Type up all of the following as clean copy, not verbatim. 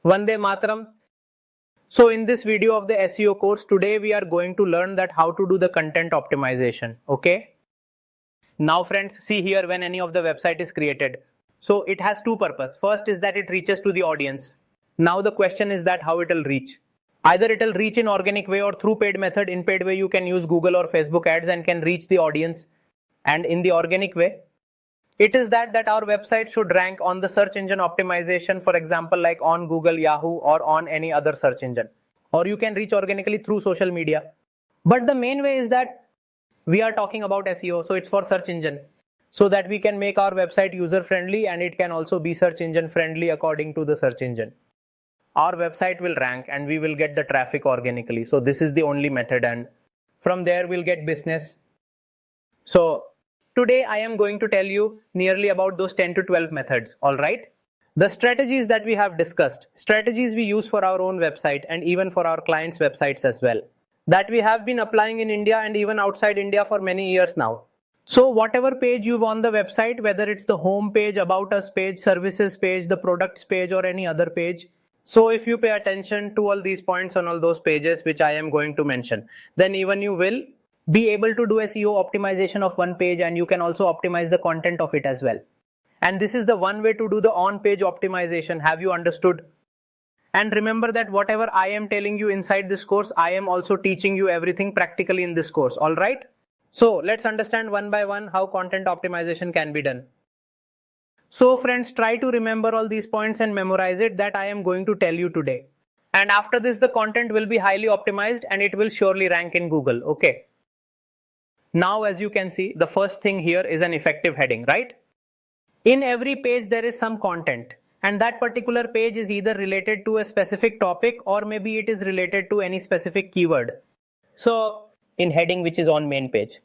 Vande Mataram. So in this video of the SEO course, today we are going to learn that how to do the content optimization. Okay. Now friends, see here when any of the website is created. So it has two purposes. First is that it reaches to the audience. Now the question is that how it will reach. Either it will reach in organic way or through paid method. In paid way you can use Google or Facebook ads and can reach the audience. And in the organic way, it is that our website should rank on the search engine optimization, for example, like on Google, Yahoo, or on any other search engine. Or you can reach organically through social media. But the main way is that we are talking about SEO, so it's for search engine. So that we can make our website user friendly and it can also be search engine friendly according to the search engine. Our website will rank and we will get the traffic organically. So this is the only method, and from there we'll get business. So today I am going to tell you nearly about those 10 to 12 methods, alright? The strategies that we have discussed, strategies we use for our own website and even for our clients' websites as well, that we have been applying in India and even outside India for many years now. So whatever page you've on the website, whether it's the home page, about us page, services page, the products page, or any other page, so if you pay attention to all these points on all those pages which I am going to mention, then even you will be able to do SEO optimization of one page, and you can also optimize the content of it as well. And this is the one way to do the on-page optimization. Have you understood? And remember that whatever I am telling you inside this course, I am also teaching you everything practically in this course, alright? So let's understand one by one how content optimization can be done. So friends, try to remember all these points and memorize it that I am going to tell you today. And after this, the content will be highly optimized and it will surely rank in Google, okay? Now as you can see, the first thing here is an effective heading, right? In every page there is some content, and that particular page is either related to a specific topic or maybe it is related to any specific keyword. So in heading which is on main page,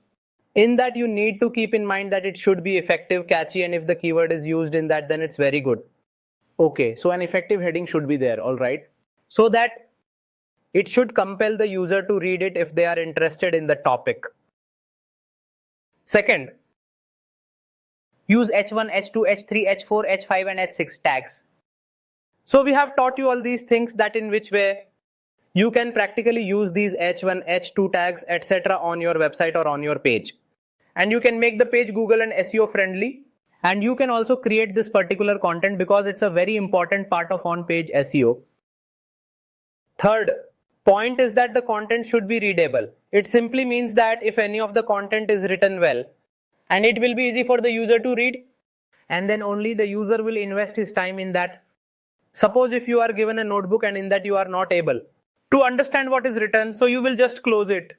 in that you need to keep in mind that it should be effective, catchy, and if the keyword is used in that, then it's very good. Okay, so an effective heading should be there, alright? So that it should compel the user to read it if they are interested in the topic. Second, use H1, H2, H3, H4, H5 and H6 tags. So we have taught you all these things, that in which way you can practically use these H1, H2 tags, etc. on your website or on your page. And you can make the page Google and SEO friendly. And you can also create this particular content because it's a very important part of on-page SEO. Third point is that the content should be readable. It simply means that if any of the content is written well, and it will be easy for the user to read, and then only the user will invest his time in that. Suppose if you are given a notebook and in that you are not able to understand what is written, so you will just close it.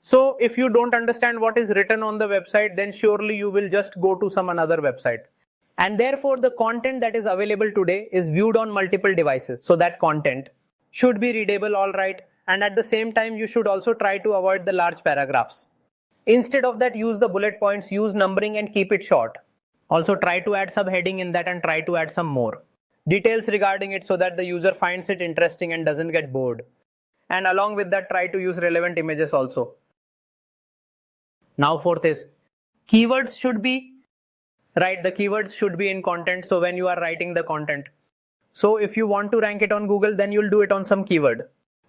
So if you don't understand what is written on the website, then surely you will just go to some another website. And therefore the content that is available today is viewed on multiple devices. So that content should be readable, alright. And at the same time, you should also try to avoid the large paragraphs. Instead of that, use the bullet points, use numbering and keep it short. Also try to add subheading in that and try to add some more details regarding it so that the user finds it interesting and doesn't get bored. And along with that, try to use relevant images also. Now fourth is, keywords should be, right, the keywords should be in content. So when you are writing the content, so if you want to rank it on Google, then you'll do it on some keyword.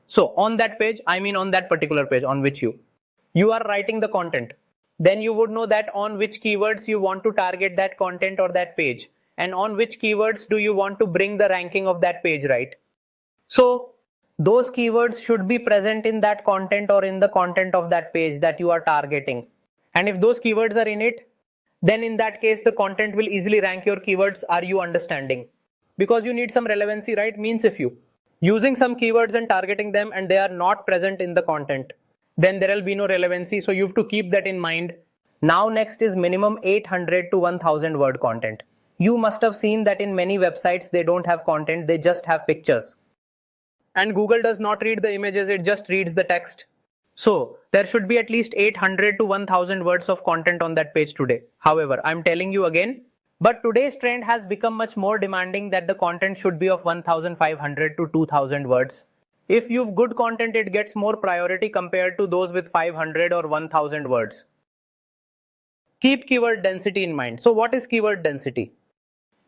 So on that page, I mean on that particular page on which you are writing the content, then you would know that on which keywords you want to target that content or that page, and on which keywords do you want to bring the ranking of that page, right? So those keywords should be present in that content or in the content of that page that you are targeting. And if those keywords are in it, then in that case the content will easily rank your keywords. Are you understanding? Because you need some relevancy, right? Means if you using some keywords and targeting them and they are not present in the content, then there will be no relevancy. So you have to keep that in mind. Now next is minimum 800 to 1000 word content. You must have seen that in many websites they don't have content, they just have pictures. And Google does not read the images, it just reads the text. So there should be at least 800 to 1000 words of content on that page today. However, I'm telling you again, but today's trend has become much more demanding that the content should be of 1500 to 2000 words. If you've good content, it gets more priority compared to those with 500 or 1000 words. Keep keyword density in mind. So what is keyword density?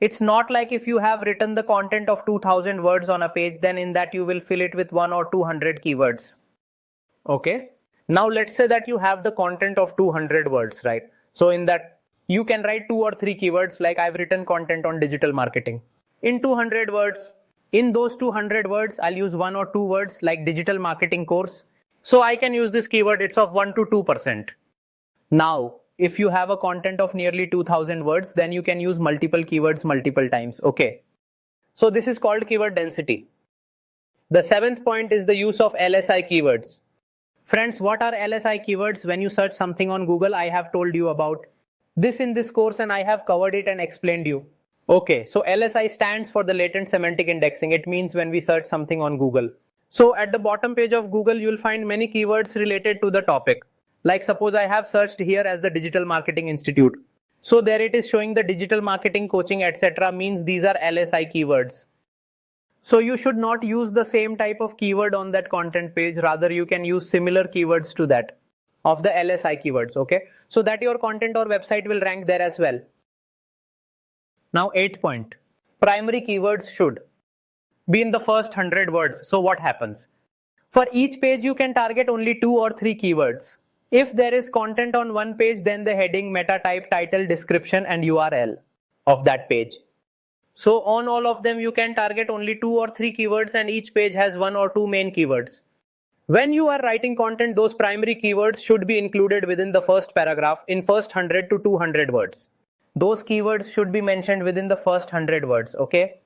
It's not like if you have written the content of 2000 words on a page, then in that you will fill it with 1 or 200 keywords. Okay. Now let's say that you have the content of 200 words, right? So in that you can write 2 or 3 keywords, like I've written content on digital marketing. In 200 words, in those 200 words, I'll use 1 or 2 words like digital marketing course. So I can use this keyword, it's of 1 to 2%. Now, if you have a content of nearly 2000 words, then you can use multiple keywords multiple times. Okay. So this is called keyword density. The 7th point is the use of LSI keywords. Friends, what are LSI keywords? When you search something on Google, I have told you about this in this course and I have covered it and explained you. Okay, so LSI stands for the latent semantic indexing. It means when we search something on Google. So at the bottom page of Google, you'll find many keywords related to the topic. Like suppose I have searched here as the Digital Marketing Institute. So there it is showing the digital marketing coaching, etc. means these are LSI keywords. So you should not use the same type of keyword on that content page. Rather, you can use similar keywords to that of the LSI keywords. Okay. So that your content or website will rank there as well. Now 8th point. Primary keywords should be in the first 100 words. So what happens? For each page, you can target only 2 or 3 keywords. If there is content on one page, then the heading, meta type, title, description and URL of that page. So on all of them, you can target only 2 or 3 keywords and each page has 1 or 2 main keywords. When you are writing content, those primary keywords should be included within the first paragraph in first 100 to 200 words. Those keywords should be mentioned within the first 100 words, okay?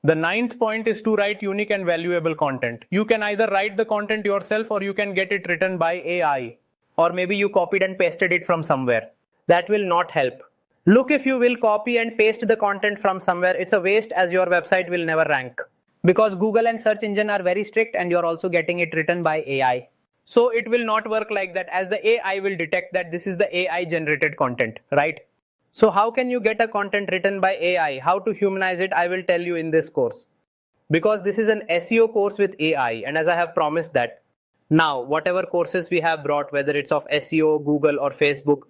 The 9th point is to write unique and valuable content. You can either write the content yourself or you can get it written by AI. Or maybe you copied and pasted it from somewhere. That will not help. Look, if you will copy and paste the content from somewhere, it's a waste as your website will never rank. Because Google and search engine are very strict and you're also getting it written by AI. So it will not work like that, as the AI will detect that this is the AI generated content, right? So how can you get a content written by AI? How to humanize it? I will tell you in this course. Because this is an SEO course with AI, and as I have promised that. Now, whatever courses we have brought, whether it's of SEO, Google or Facebook,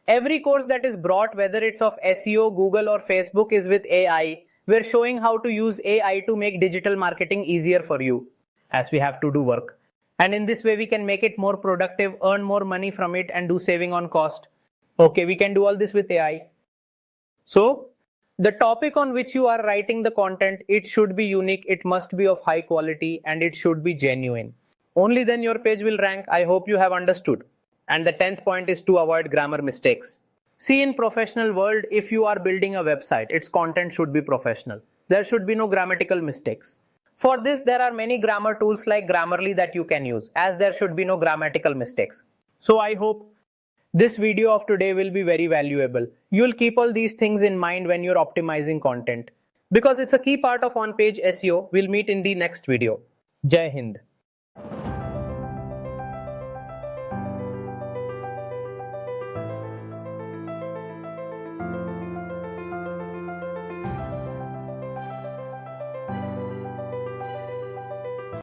every course that is brought, whether it's of SEO, Google or Facebook, is with AI. We're showing how to use AI to make digital marketing easier for you, as we have to do work. And in this way, we can make it more productive, earn more money from it and do saving on cost. Okay, we can do all this with AI. So, the topic on which you are writing the content, it should be unique, it must be of high quality and it should be genuine. Only then your page will rank. I hope you have understood. And the 10th point is to avoid grammar mistakes. See, in professional world, if you are building a website, its content should be professional. There should be no grammatical mistakes. For this, there are many grammar tools like Grammarly that you can use, as there should be no grammatical mistakes. So I hope this video of today will be very valuable. You'll keep all these things in mind when you're optimizing content. Because it's a key part of on-page SEO. We'll meet in the next video. Jai Hind.